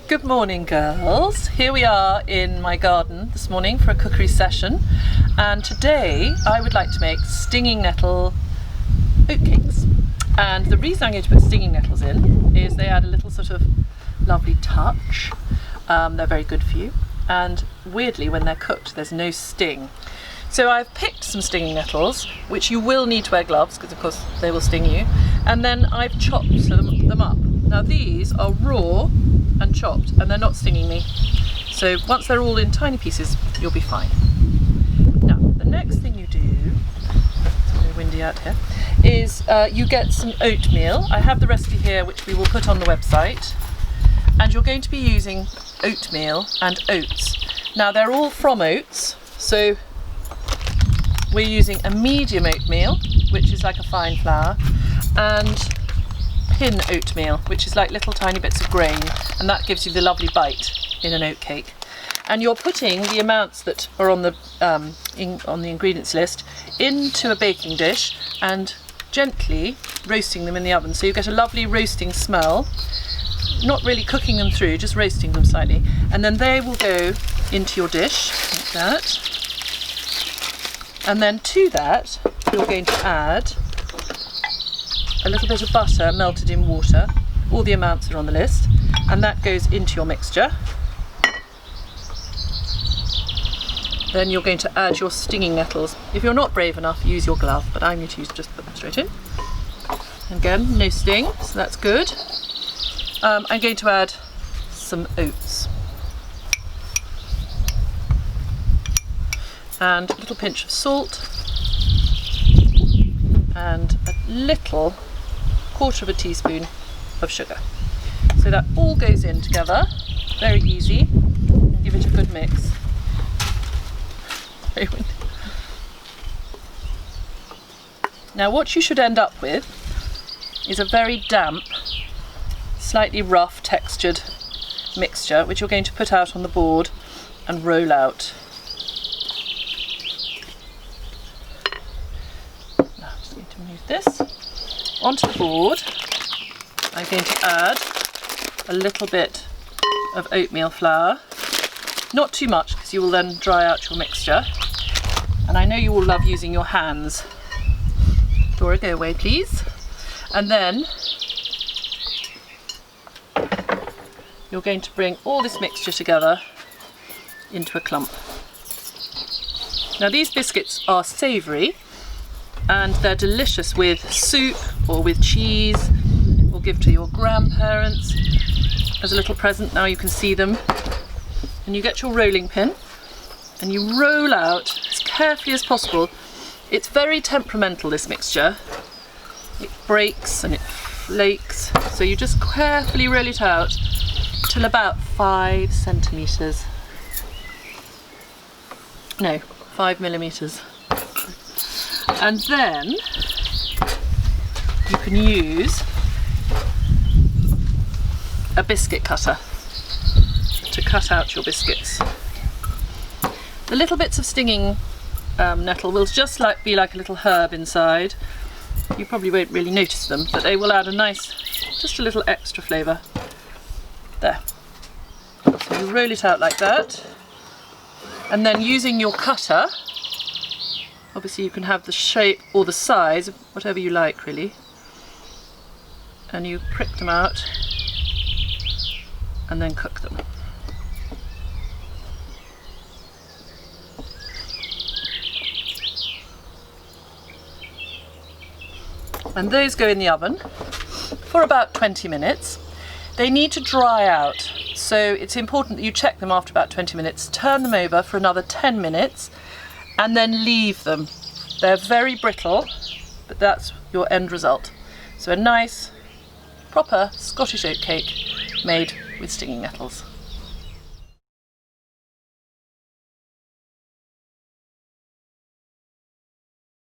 Good morning, girls. Here we are in my garden this morning for a cookery session, and today I would like to make stinging nettle oatcakes. And the reason I'm going to put stinging nettles in is they add a little sort of lovely touch. They're very good for you, and weirdly when they're cooked there's no sting. So I've picked some stinging nettles, which you will need to wear gloves because of course they will sting you, and then I've chopped them up. Now these are raw and chopped and they're not stinging me. So once they're all in tiny pieces, you'll be fine. Now the next thing you do, it's very windy out here, is you get some oatmeal. I have the recipe here which we will put on the website, and you're going to be using oatmeal and oats. Now they're all from oats, so we're using a medium oatmeal, which is like a fine flour, and pin oatmeal, which is like little tiny bits of grain, and that gives you the lovely bite in an oatcake. And you're putting the amounts that are on the ingredients list into a baking dish and gently roasting them in the oven, so you get a lovely roasting smell. Not really cooking them through, just roasting them slightly, and then they will go into your dish like that. And then to that you're going to add a little bit of butter melted in water. All the amounts are on the list, and that goes into your mixture. Then you're going to add your stinging nettles. If you're not brave enough, use your glove, but I'm going to just put them straight in. Again, no sting, so that's good. I'm going to add some oats and a little pinch of salt and a little quarter of a teaspoon of sugar. So that all goes in together, very easy. Give it a good mix. Very windy. Now what you should end up with is a very damp, slightly rough textured mixture, which you're going to put out on the board and roll out. Now I'm just going to move this onto the board. I'm going to add a little bit of oatmeal flour, not too much because you will then dry out your mixture, and I know you will love using your hands. Dora, go away please. And then you're going to bring all this mixture together into a clump. Now these biscuits are savoury and they're delicious with soup or with cheese, or give to your grandparents as a little present. Now you can see them. And you get your rolling pin and you roll out as carefully as possible. It's very temperamental, this mixture. It breaks and it flakes, so you just carefully roll it out till about 5 centimetres. No, 5 millimetres. And then you can use a biscuit cutter to cut out your biscuits. The little bits of stinging nettle will just be like a little herb inside. You probably won't really notice them, but they will add a nice, just a little extra flavour. There. So you roll it out like that, and then using your cutter, obviously you can have the shape or the size, whatever you like really, and you prick them out and then cook them. And those go in the oven for about 20 minutes. They need to dry out, so it's important that you check them after about 20 minutes, turn them over for another 10 minutes, and then leave them. They're very brittle, but that's your end result. So a nice, proper Scottish oatcake made with stinging nettles.